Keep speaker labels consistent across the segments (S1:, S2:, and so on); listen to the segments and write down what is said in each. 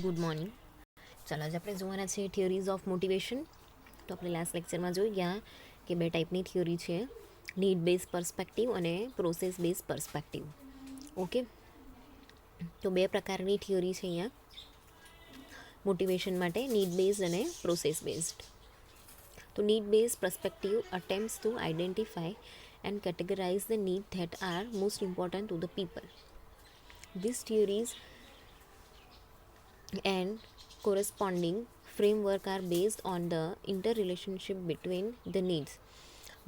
S1: Good morning. ચાલો આજે આપણે જોવાના છે થિયરીઝ ઓફ મોટિવેશન. તો આપણે લાસ્ટ લેક્ચરમાં જોઈ ગયા કે બે ટાઈપની થિયરી છે, નીડ બેઝ પર્સપેક્ટિવ અને પ્રોસેસ બેઝ પર્સપેક્ટિવ. ઓકે, તો બે પ્રકારની થિયરી છે અહીંયા મોટિવેશન માટે, નીડ બેઝ અને પ્રોસેસ બેઝડ. તો need base perspective attempts to identify and categorize the needs that are most important to the people. These theories and corresponding framework are based on the interrelationship between the needs.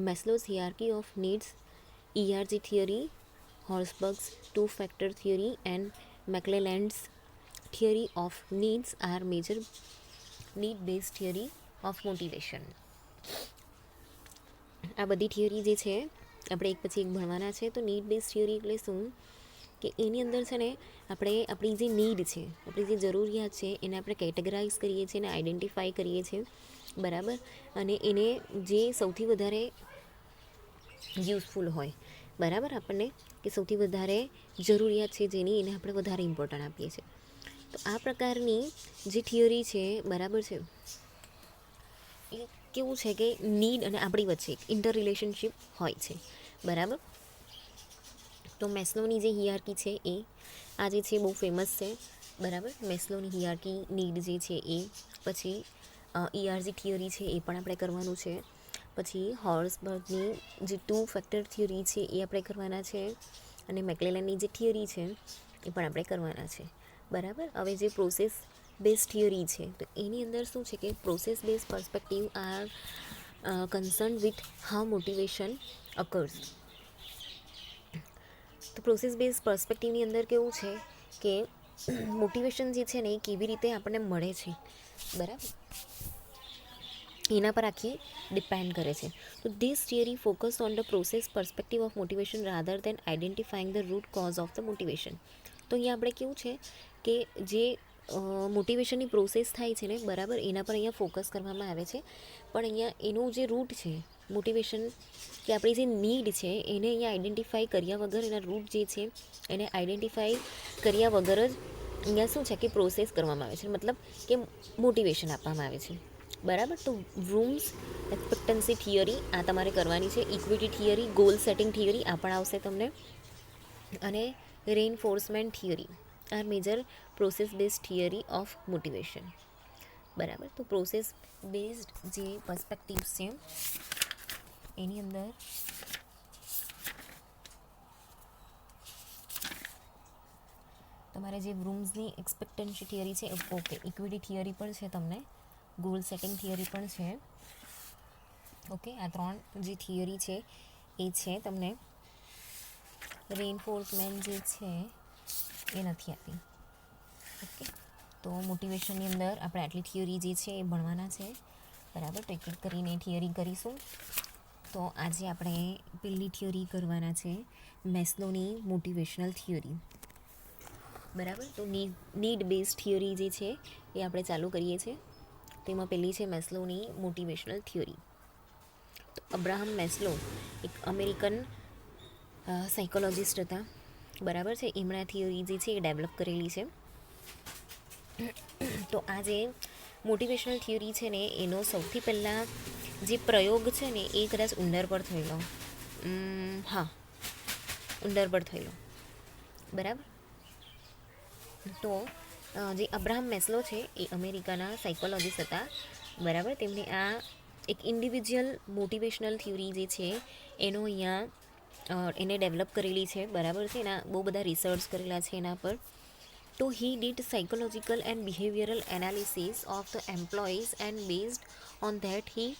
S1: Maslow's hierarchy of needs, ERG theory, Horsberg's two-factor theory, and McClelland's theory of needs are major need-based theory of motivation. આ બધી theory જે છે આપણે એક પછી એક ભણવાના છે. તો નીડ બેઝ થિયરી એટલે શું કે એની અંદર છે ને આપણે આપણી જે નીડ છે, આપણી જે જરૂરિયાત છે એને આપણે કેટેગરાઇઝ કરીએ છીએ અને આઈડેન્ટિફાઈ કરીએ છીએ, બરાબર. અને એને જે સૌથી વધારે યુઝફુલ હોય, બરાબર, આપણને કે સૌથી વધારે જરૂરિયાત છે જેની, એને આપણે વધારે ઇમ્પોર્ટન્ટ આપીએ છીએ. તો આ પ્રકારની જે થિયરી છે, બરાબર છે, એ કેવું છે કે નીડ અને આપણી વચ્ચે એક ઇન્ટર રિલેશનશિપ હોય છે, બરાબર. તો મેસ્લોની જે હિયાર્કી છે એ આ જે છે બહુ ફેમસ છે, બરાબર. મેસ્લોની હિયાર્કી નીડ જે છે એ, પછી ERG થિયરી છે એ પણ આપણે કરવાનું છે, પછી હોર્સબર્ગની જે ટુ ફેક્ટર થિયરી છે એ આપણે કરવાના છે, અને મેકલેલેન્ડની જે થિયરી છે એ પણ આપણે કરવાના છે, બરાબર. હવે જે પ્રોસેસ બેઝ થિયરી છે તો એની અંદર શું છે કે process base perspective R concern with how motivation occurs. તો પ્રોસેસ બેઝ પર્સપેક્ટિવની અંદર કેવું છે કે મોટિવેશન જે છે ને એ કેવી રીતે આપણને મળે છે, બરાબર, એના પર આખી ડિપેન્ડ કરે છે. તો this theory focus on the process perspective of motivation rather than identifying the root cause of the motivation. તો અહીંયા આપણે કેવું છે કે જે મોટિવેશનની પ્રોસેસ થાય છે ને, બરાબર, એના પર અહીંયા ફોકસ કરવામાં આવે છે. પણ અહીંયા એનું જે રૂટ છે મોટિવેશન, કે આપણી જે નીડ છે એને અહીંયા આઈડેન્ટિફાઈ કર્યા વગર, એના રૂટ જે છે એને આઈડેન્ટિફાઈ કર્યા વગર જ અહીંયા શું છે કે પ્રોસેસ કરવામાં આવે છે, મતલબ કે મોટિવેશન આપવામાં આવે છે, બરાબર. તો રૂમ્સ એક્સપેક્ટન્સી થિયરી આ તમારે કરવાની છે, equity theory, goal setting theory આ પણ આવશે તમને, અને reinforcement theory are major process based theory of motivation, બરાબર. તો પ્રોસેસ બેઝડ જે પર્સપેક્ટિવ્સ છે એની અંદર તમારે જે રૂમ્સની એક્સપેક્ટન્સી થિયરી છે, ઓકે, ઇક્વિટી થિયરી પણ છે તમને, ગોલ સેટિંગ થિયરી પણ છે, ઓકે. આ ત્રણ જે થિયરી છે એ છે તમને. રેઇનફોર્સમેન્ટ જે છે એ નથી આપી, ઓકે. તો મોટિવેશનની અંદર આપણે આટલી થિયરી જે છે એ ભણવાના છે, બરાબર. તો એક એક કરીને થિયરી કરીશું. તો આજે આપણે પહેલી થિયરી કરવાના છે મેસ્લોની મોટિવેશનલ થિયરી, બરાબર. તો નીડ બેઝ થિયરી જે છે એ આપણે ચાલુ કરીએ છીએ. તેમાં પહેલી છે મેસ્લોની મોટિવેશનલ થિયરી. તો અબ્રાહમ મેસ્લો એક અમેરિકન સાયકોલોજિસ્ટ હતા, બરાબર છે. એમણે આ થિયરી જે છે એ ડેવલપ કરેલી છે. તો આ જે મોટિવેશનલ થિયરી છે ને એનો સૌથી પહેલાં જે પ્રયોગ છે ને એ કદાચ ઉંદર પર થયેલો, હા, ઉંદર પર થયેલો, બરાબર. તો જે અબ્રાહમ મેસ્લો છે એ અમેરિકાના સાયકોલોજિસ્ટ હતા, બરાબર. તેમને આ એક ઇન્ડિવિજ્યુઅલ મોટિવેશનલ થિયરી જે છે એનો અહીંયા એને ડેવલપ કરેલી છે, બરાબર છે. એના બહુ બધા રિસર્ચ કરેલા છે એના પર. તો he did psychological and behavioural analysis of the employees and based on that he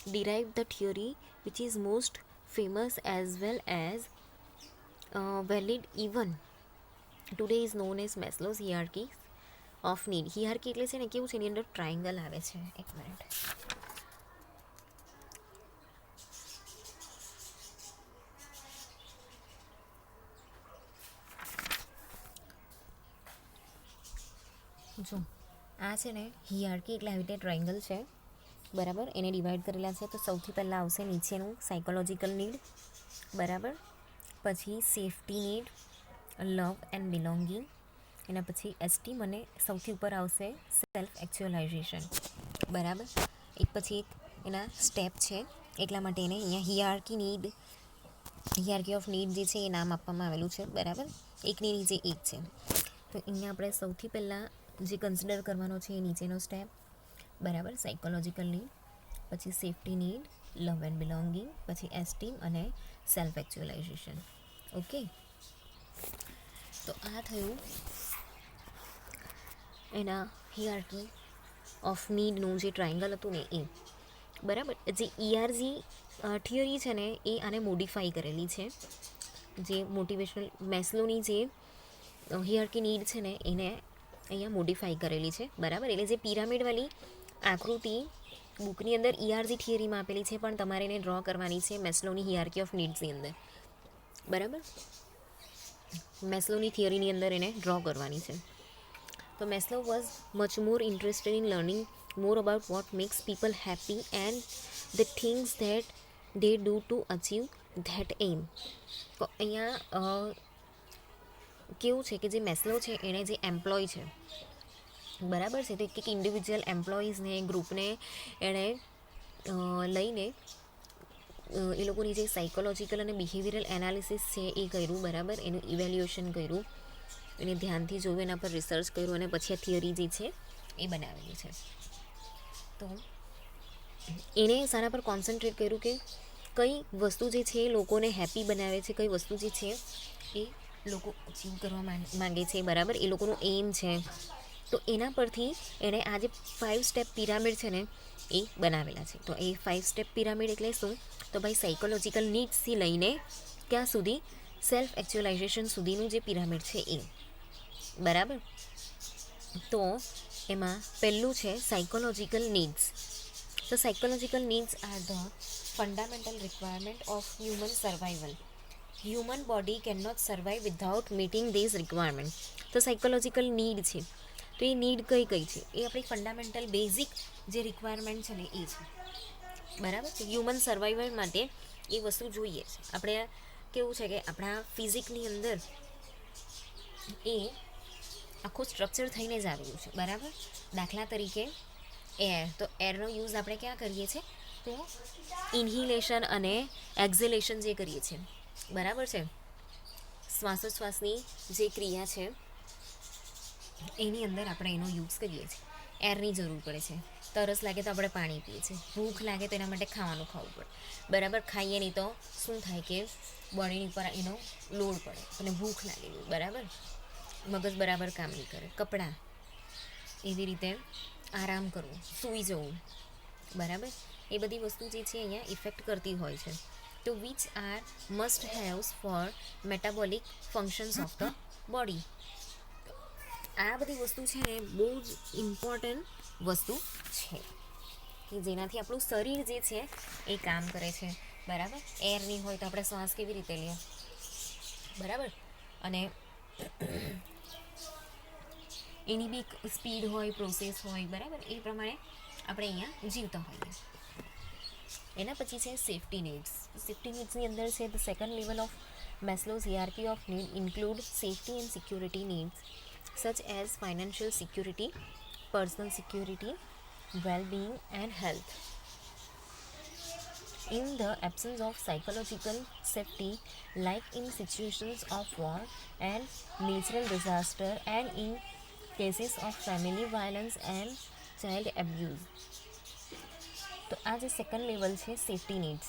S1: derive the theory which is most famous as well as valid even today is known as Maslow's hierarchy of need. Hierarchy એટલે છે ને કેવું છે, એની અંદર triangle આવે છે, એક minute. જો આ છે ને હિયાર્કી એટલે આવી રીતે ટ્રાયંગલ છે, બરાબર. એને ડિવાઈડ કરેલા છે. તો સૌથી પહેલાં આવશે નીચેનું સાયકોલોજીકલ નીડ, બરાબર. પછી safety need, love and belonging, એના પછી એસ્ટીમ અને સૌથી ઉપર આવશે સેલ્ફ એક્ચ્યુઅલાઇઝેશન, બરાબર. એક પછી એક એના સ્ટેપ છે, એટલા માટે એને અહીંયા હિયાર્કી ઓફ નીડ જે છે એ નામ આપવામાં આવેલું છે, બરાબર. એકની નીચે એક છે. તો અહીંયા આપણે સૌથી પહેલાં જે કન્સિડર કરવાનો છે એ નીચેનો સ્ટેપ, બરાબર. સાયકોલોજીકલ નીડ, પછી safety need, love and belonging, પછી એસ્ટીમ અને સેલ્ફ એક્ચ્યુઅલાઇઝેશન. ઓકે, તો આ થયું એના હિયાર્કી ઓફ નીડનું જે ટ્રાયંગલ હતું ને એ, બરાબર. જે ERG થિયરી છે ને એ આને મોડિફાઈ કરેલી છે, જે મોટિવેશનલ મેસ્લોની જે હિયાર્કી નીડ છે ને એને અહીંયા મોડિફાઈ કરેલી છે, બરાબર. એટલે જે પિરામિડવાળી આકૃતિ બુકની અંદર ERG થિયરીમાં આપેલી છે, પણ તમારે એને ડ્રો કરવાની છે મેસ્લોની હિયાર્કી ઓફ નીડ્સની અંદર, બરાબર. મેસ્લોની થિયરીની અંદર એને ડ્રો કરવાની છે. તો Maslow was much more interested in learning more about what makes people happy and the things that they do to achieve that aim. તો અહીંયા કેવું છે કે જે મેસ્લો છે એણે જે એમ્પ્લોય છે, બરાબર છે, તો એક ઇન્ડિવિજ્યુઅલ એમ્પ્લોઈઝને ગ્રુપને એણે લઈને એ લોકોની જે સાયકોલોજીકલ અને બિહેવિયરલ એનાલિસિસ છે એ કર્યું, બરાબર. એનું ઇવેલ્યુએશન કર્યું, એને ધ્યાનથી જોયું, એના પર રિસર્ચ કર્યું અને પછી આ થિયરી જે છે એ બનાવેલી છે. તો એણે શાના પર કોન્સન્ટ્રેટ કર્યું કે કઈ વસ્તુ જે છે એ લોકોને હેપી બનાવે છે, કઈ વસ્તુ જે છે એ લોકો અચીવ કરવા માંગે છે, બરાબર. એ લોકોનું એમ છે. તો એના પરથી એણે આ જે 5 સ્ટેપ પિરામિડ છે ને એ બનાવેલા છે. તો એ 5 સ્ટેપ પિરામિડ એટલે શું? તો ભાઈ સાયકોલોજીકલ નીડ્સથી લઈને ક્યાં સુધી સેલ્ફ એક્ચ્યુઅલાઇઝેશન સુધીનું જે પિરામિડ છે એ, બરાબર. તો એમાં પહેલું છે સાયકોલોજીકલ નીડ્સ. તો psychological needs are the fundamental requirement of human survival. Human body can not survive without meeting these requirement. તો સાયકોલોજીકલ નીડ છે, તો એ નીડ કઈ કઈ છે? એ આપણી ફંડામેન્ટલ બેઝિક જે રિક્વાયરમેન્ટ છે ને એ છે, બરાબર. હ્યુમન સર્વાઈવલ માટે એ વસ્તુ જોઈએ છે. આપણે કેવું છે કે આપણા ફિઝિકની અંદર એ આખું સ્ટ્રક્ચર થઈને જ આવેલું છે, બરાબર. દાખલા તરીકે એર, તો એરનો યુઝ આપણે ક્યાં કરીએ છીએ? તો ઇન્હિલેશન અને એક્ઝેલેશન જે કરીએ છીએ, બરાબર છે. શ્વાસોશ્વાસની જે ક્રિયા છે એની અંદર આપણે એનો યુઝ કરીએ છીએ. એરની જરૂર પડે છે. તરસ લાગે તો આપણે પાણી પીએ છીએ, ભૂખ લાગે તો એના માટે ખાવાનું ખાવું પડે, બરાબર. ખાઈએ નહીં તો શું થાય કે બોડીની ઉપર એનો લોડ પડે અને ભૂખ લાગેલી, બરાબર. મગજ બરાબર કામ નહીં કરે. કપડાં, એવી રીતે આરામ કરવો, સૂઈ જવું, બરાબર. એ બધી વસ્તુ જે છે અહીંયા ઇફેક્ટ કરતી હોય છે. તો which are must haves for metabolic functions of the body. આ બધી વસ્તુ છે ને બહુ જ ઇમ્પોર્ટન્ટ વસ્તુ છે કે જેનાથી આપણું શરીર જે છે એ કામ કરે છે, બરાબર. એર નહીં હોય તો આપણે શ્વાસ કેવી રીતે લઈએ, બરાબર. અને એની બી સ્પીડ હોય, પ્રોસેસ હોય, બરાબર. એ પ્રમાણે આપણે અહીંયા જીવતા હોઈએ. એના પછી છે સેફ્ટી નીડ્સ. સેફ્ટી નીડ્સની અંદર છે the second level of Maslow's hierarchy of need include safety and security needs such as financial security, personal security, well-being and health. In the absence of psychological safety, like in situations of war and natural disaster and in cases of family violence and child abuse. તો આ જે second level છે safety needs,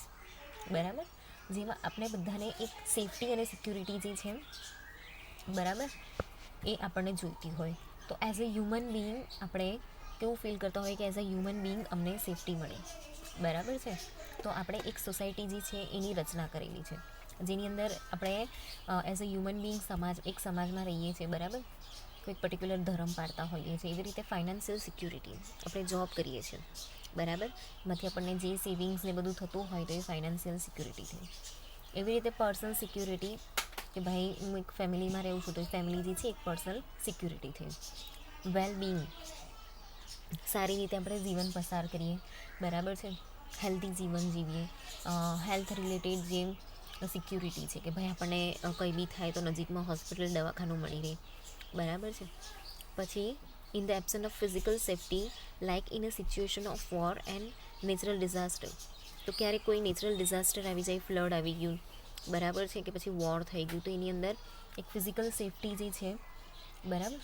S1: બરાબર. જેમાં આપણે બધાને એક safety અને સિક્યુરિટી જે છે, બરાબર, એ આપણને જોઈતી હોય. તો એઝ અ હ્યુમન બિઈંગ આપણે કેવું ફીલ કરતા હોય કે એઝ અ હ્યુમન બિઈંગ અમને સેફ્ટી મળે, બરાબર છે. તો આપણે એક સોસાયટી જે છે એની રચના કરેલી છે, જેની અંદર આપણે એઝ અ હ્યુમન બિઈંગ એક સમાજમાં રહીએ છીએ, બરાબર. કોઈક પર્ટિક્યુલર ધર્મ પાળતા હોઈએ છીએ. એવી રીતે ફાઇનાન્શિયલ સિક્યુરિટી, આપણે જોબ કરીએ છીએ, બરાબર. એમાંથી આપણને જે સેવિંગ્સ ને બધું થતું હોય તો એ ફાઇનાન્શિયલ સિક્યુરિટી થઈ. એવી રીતે પર્સનલ સિક્યુરિટી, કે ભાઈ હું એક ફેમિલીમાં રહું છું તો એ ફેમિલી જે છે એક પર્સનલ સિક્યુરિટી થઈ. વેલબિંગ, સારી રીતે આપણે જીવન પસાર કરીએ, બરાબર છે. હેલ્ધી જીવન જીવીએ. હેલ્થ રિલેટેડ જે સિક્યુરિટી છે કે ભાઈ આપણને કંઈ બી થાય તો નજીકમાં હોસ્પિટલ, દવાખાનું મળી રહે, બરાબર છે. પછી in the absence of physical safety like in a situation of war and natural disaster. તો ક્યારેક કોઈ નેચરલ ડિઝાસ્ટર આવી જાય, ફ્લડ આવી ગયું, બરાબર છે, કે પછી વોર થઈ ગયું, તો એની અંદર એક ફિઝિકલ સેફ્ટી જે છે, બરાબર,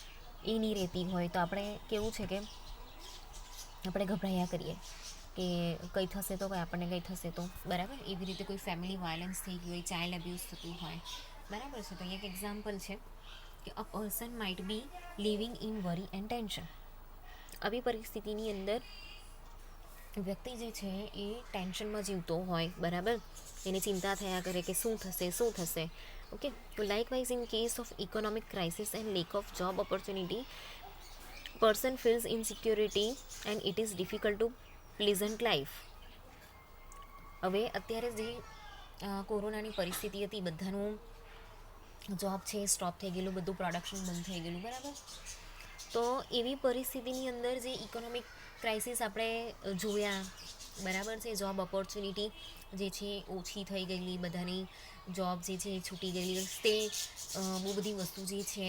S1: એ નહીં રહેતી હોય તો આપણે કેવું છે કે આપણે ગભરાયા કરીએ કે કંઈ થશે તો, કંઈ આપણને કંઈ થશે તો, બરાબર. એવી રીતે કોઈ ફેમિલી વાયલન્સ થઈ ગયું હોય, ચાઇલ્ડ અબ્યુઝ થતું હોય, બરાબર છે. તો એક એક્ઝામ્પલ છે કે a person might be living in worry and tension. આવી પરિસ્થિતિની અંદર વ્યક્તિ જે છે એ ટેન્શનમાં જીવતો હોય, બરાબર, એની ચિંતા થયા કરે કે શું થશે, શું થશે. ઓકે. તો likewise in case of economic crisis and lack of job opportunity, person feels insecurity and it is difficult to pleasant life. હવે અત્યારે જે કોરોનાની પરિસ્થિતિ હતી, બધાનું જોબ છે સ્ટોપ થઈ ગયેલું, બધું પ્રોડક્શન બંધ થઈ ગયેલું, બરાબર. તો એવી પરિસ્થિતિની અંદર જે ઇકોનોમિક ક્રાઇસિસ આપણે જોયા, બરાબર છે, જોબ ઓપોર્ચ્યુનિટી જે છે ઓછી થઈ ગયેલી, બધાની જોબ જે છે એ છૂટી ગયેલી, તે બહુ બધી વસ્તુ જે છે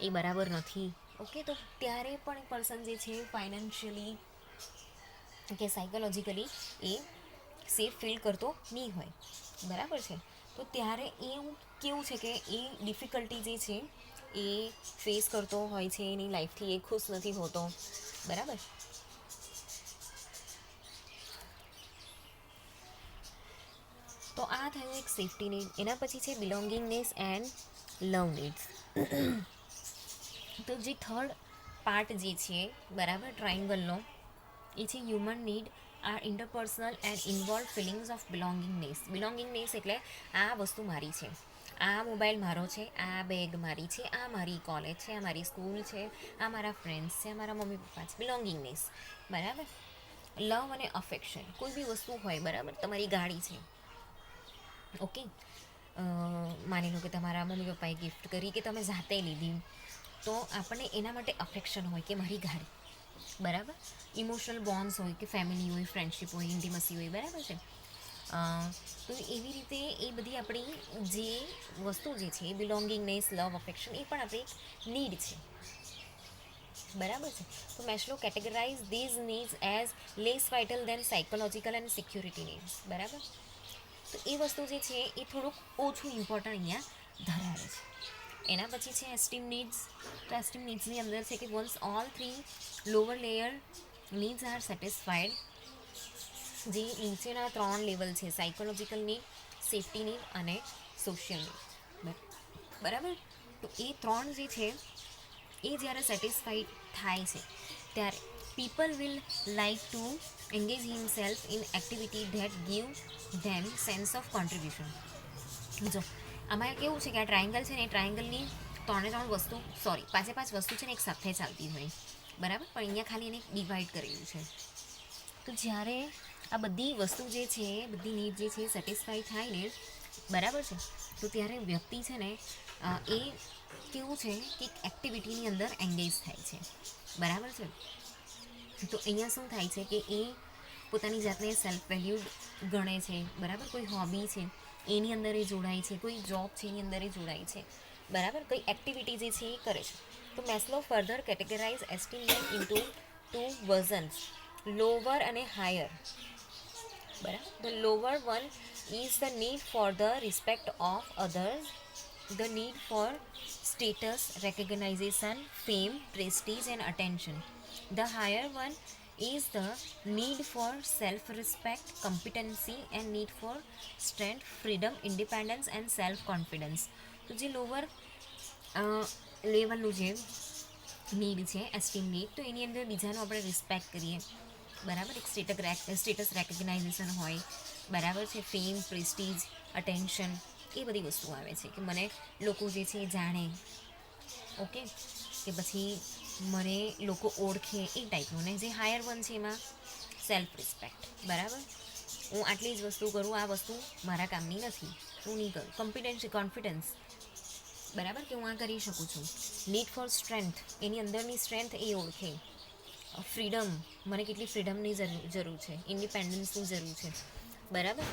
S1: એ બરાબર નથી. ઓકે. તો ત્યારે પણ પર્સન જે છે ફાઇનાન્શિયલી કે સાયકોલોજીકલી એ સેફ ફીલ કરતો નહીં હોય, બરાબર છે. તો ત્યારે એવું કેવું છે કે એ ડિફિકલ્ટી જે છે એ ફેસ કરતો હોય છે, એની લાઈફથી એ ખુશ નથી હોતો, બરાબર. તો આ થયું એક સેફ્ટી નીડ. એના પછી છે બિલોંગિંગનેસ એન્ડ લવ નીડ્સ. તો જે થર્ડ પાર્ટ જે છે, બરાબર, ટ્રાયંગલનો, એ છે human need are interpersonal and involve feelings of belongingness. Belongingness એટલે આ વસ્તુ મારી છે, આ મોબાઈલ મારો છે, આ બેગ મારી છે, આ મારી કોલેજ છે, આ મારી સ્કૂલ છે, આ મારા ફ્રેન્ડ્સ છે, આ મારા મમ્મી પપ્પા છે. બિલોંગિંગનેસ, બરાબર. લવ અને અફેક્શન, કોઈ બી વસ્તુ હોય, બરાબર, તમારી ગાડી છે, ઓકે, માની લો કે તમારા મમ્મી પપ્પાએ ગિફ્ટ કરી કે તમે જાતે લીધી, તો આપણને એના માટે અફેક્શન હોય કે મારી ગાડી, બરાબર. ઇમોશનલ બોન્ડ્સ હોય કે ફેમિલી હોય, ફ્રેન્ડશિપ હોય, ઇન્ટિમસી હોય, બરાબર છે. તો એવી રીતે એ બધી આપણી જે વસ્તુ જે છે, બિલોંગિંગનેસ, લવ, અફેક્શન, એ પણ આપણી નીડ છે, બરાબર છે. તો Maslow categorize these needs as less vital than psychological and security needs, બરાબર. તો એ વસ્તુ જે છે એ થોડુંક ઓછું ઇમ્પોર્ટન્ટ અહીંયા ધરાવે છે. એના પછી છે એસ્ટીમ નીડ્સ. તો એસ્ટીમ નીડ્સની અંદર છે કે once all three lower layer needs are satisfied, જે નીચેના 3 લેવલ છે, સાયકોલોજીકલ નીડ, સેફ્ટી નીડ અને સોશિયલ નીડ, બરાબર. તો એ 3 જે છે એ જ્યારે સેટિસ્ફાઈડ થાય છે ત્યારે people will like to engage himself in activity that give them sense of contribution. જો આમાં કેવું છે કે આ ટ્રાયંગલ છે ને, એ ટ્રાયંગલની 3 વસ્તુ, સોરી, 5 વસ્તુ છે ને એક સાથે ચાલતી હોય, બરાબર, પણ અહીંયા ખાલી એને ડિવાઈડ કરેલું છે. તો જ્યારે આ બધી વસ્તુ જે છે, બધી નીડ જે છે સેટિસ્ફાઈ થાય ને, બરાબર છે, તો ત્યારે વ્યક્તિ છે ને એ કેવું છે કે એક્ટિવિટીની અંદર એન્ગેજ થાય છે, બરાબર છે. તો અહીંયા શું થાય છે કે એ પોતાની જાતને સેલ્ફ વેલ્યુડ ગણે છે, બરાબર. કોઈ હોબી છે એની અંદર એ જોડાય છે, કોઈ જોબ છે એની અંદર એ જોડાય છે, બરાબર, કોઈ એક્ટિવિટી જે છે એ કરે છે. તો Maslow further categorise esteem into 2 versions, lower અને હાયર, બરાબર. The lower one is the need for the respect of others, the need four status, recognition, fame, prestige, and attention. The higher one is the need for self-respect, competency, and need for strength, freedom, independence, and self-confidence. તો જે lower લેવલનું જે need છે, esteem need, તો એની અંદર બીજાનું આપણે respect કરીએ, બરાબર, એક સ્ટેટસ રેકગ્નાઇઝેશન હોય, બરાબર છે, ફેમ, પ્રેસ્ટીજ, અટેન્શન, એ બધી વસ્તુ આવે છે કે મને લોકો જે છે એ જાણે, ઓકે, કે પછી મને લોકો ઓળખે, એ ટાઈપનું. ને જે હાયર વન છે એમાં સેલ્ફ રિસ્પેક્ટ, બરાબર, હું આટલી જ વસ્તુ કરું, આ વસ્તુ મારા કામની નથી, હું નહીં કરું. કોન્ફિડન્સ, બરાબર, કે હું આ કરી શકું છું. નીડ ફોર સ્ટ્રેન્થ, એની અંદરની સ્ટ્રેન્થ એ ઓળખે. ફ્રીડમ, મને કેટલી ફ્રીડમની જરૂર છે, ઇન્ડિપેન્ડન્સની જરૂર છે, બરાબર,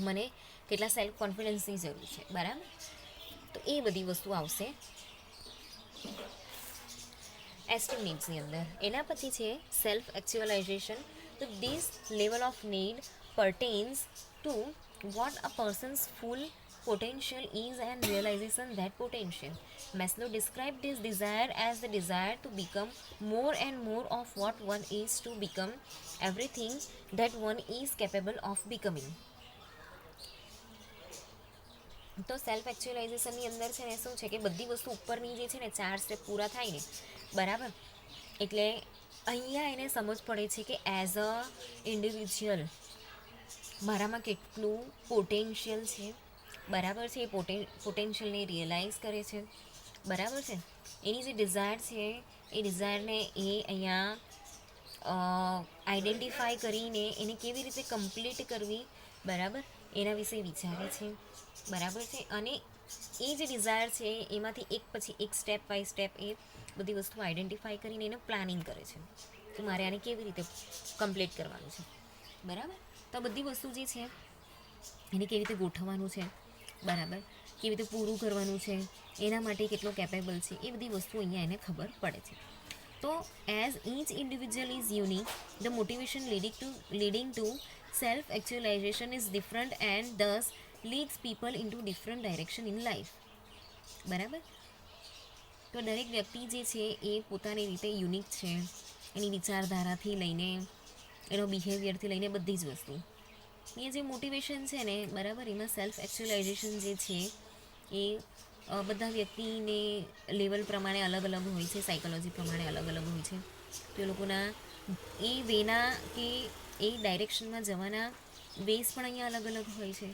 S1: મને કેટલા સેલ્ફ કોન્ફિડન્સની જરૂર છે, બરાબર. તો એ બધી વસ્તુ આવશે એસ્ટીમ નીડ્સની અંદર એના પછી છે સેલ્ફ એક્ચ્યુઅલાઇઝેશન. તો this level of need pertains to what a person's full potential is and realization that potential. Maslow described this desire as the desire to become more and more of what one is, to become everything that one is capable of becoming. તો self એક્ચ્યુઅલાઇઝેશનની અંદર છે ને શું છે કે બધી વસ્તુ ઉપરની જે છે ને 4 સ્ટેપ પૂરા થાય ને, બરાબર, એટલે અહીંયા એને સમજ પડે છે કે એઝ અ ઇન્ડિવિજ્યુઅલ મારામાં કેટલું પોટેન્શિયલ છે, બરાબર છે. એ પોટેન્શિયલને રિયલાઇઝ કરે છે, બરાબર છે. એની જે ડિઝાયર છે એ ડિઝાયરને એ અહીંયા આઈડેન્ટિફાઈ કરીને એને કેવી રીતે કમ્પ્લીટ કરવી, બરાબર, એના વિશે વિચારે છે, બરાબર છે. અને એ જે ડિઝાયર છે એમાંથી એક પછી એક સ્ટેપ બાય સ્ટેપ એ બધી વસ્તુ આઈડેન્ટિફાઈ કરીને એને પ્લાનિંગ કરે છે કે મારે આને કેવી રીતે કમ્પ્લીટ કરવાનું છે, બરાબર. તો બધી વસ્તુ જે છે એને કેવી રીતે ગોઠવવાનું છે, બરાબર, કેવી રીતે પૂરું કરવાનું છે, એના માટે કેટલો કેપેબલ છે, એ બધી વસ્તુ અહીંયા એને ખબર પડે છે. તો as each individual is unique, the motivation leading to self actualization is different and thus leads people in to different direction in life, બરાબર. તો દરેક વ્યક્તિ જે છે એ પોતાની રીતે યુનિક છે, એની વિચારધારાથી લઈને એનો બિહેવિયરથી લઈને બધી જ વસ્તુ. એ જે મોટિવેશન છે ને, બરાબર, એમાં સેલ્ફ એક્ચ્યુઅલાઇઝેશન જે છે એ બધા વ્યક્તિને લેવલ પ્રમાણે અલગ અલગ હોય છે, સાયકોલોજી પ્રમાણે અલગ અલગ હોય છે. તો એ લોકોના એ વેના કે એ ડાયરેક્શનમાં જવાના વેસ પણ અહીંયા અલગ અલગ હોય છે,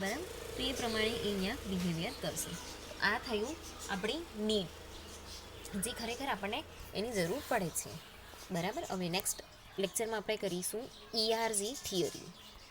S1: બરાબર. તો એ પ્રમાણે એ અહીંયા બિહેવિયર કરશે. આ થયું આપણી નીડ, જે ખરેખર આપણને એની જરૂર પડે છે, બરાબર. હવે નેક્સ્ટ લેક્ચરમાં આપણે કરીશું ERG થિયરી.